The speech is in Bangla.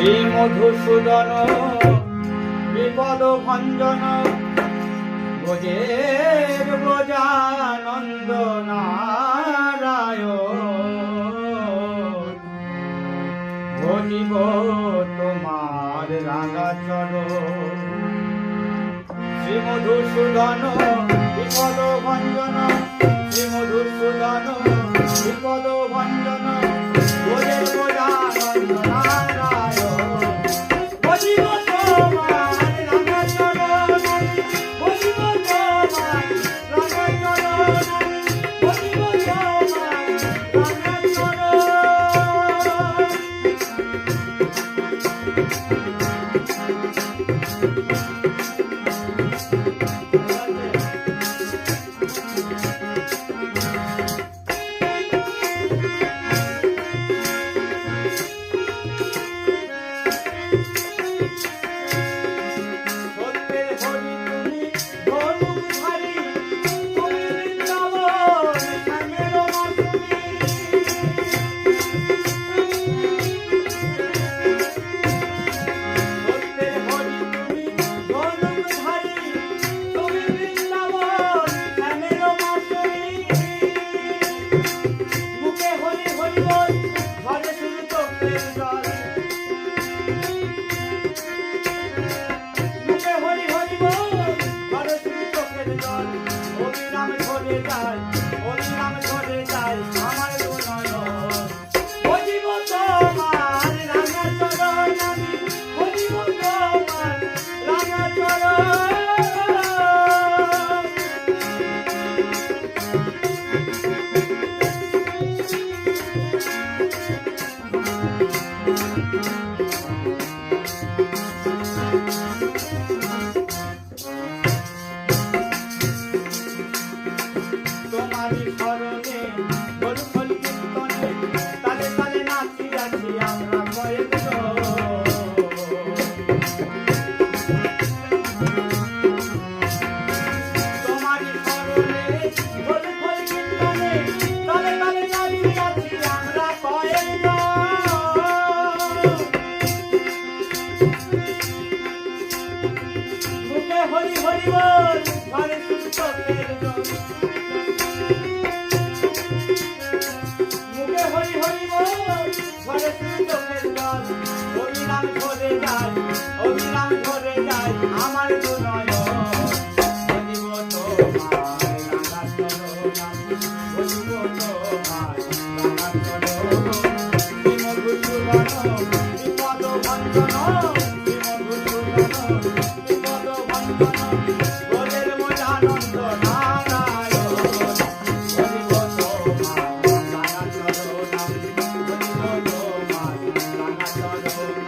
শ্রী মধুসূদন বিপদ ভঞ্জন বোঝের বোঝানন্দ নারায়ণ ভজিব তোমার রাঙা চরণ। শ্রী মধুসূদন বিপদ ভঞ্জন শ্রী মধুসূদন বিপদ ভঞ্জন বোঝের বোঝানন্দ নারায়ণ ভজিব তোমার রাঙা চরণ ভজিব তোমার রাঙা চরণ ভজিব তোমার রাঙা চরণ। হরি হরি বল ঘরে শুধু চোখের জল মুখে হরি হরি বল ঘরে শুধু চোখের জল অবিরাম ঝরে যায় অবিরাম ঝরে যায় আমার দুনয়ন ভজিব তোমার রাঙা চরণ ভজিব তোমার রাঙা চরণ শ্রী মধুসূদন বিপদ ভঞ্জন শ্রী মধুসূদন বিপদ ভঞ্জন বোঝের বোঝানন্দ নারায়ণ ভজিব তোমার রাঙা চরণ ভজিব তোমার রাঙা চরণ।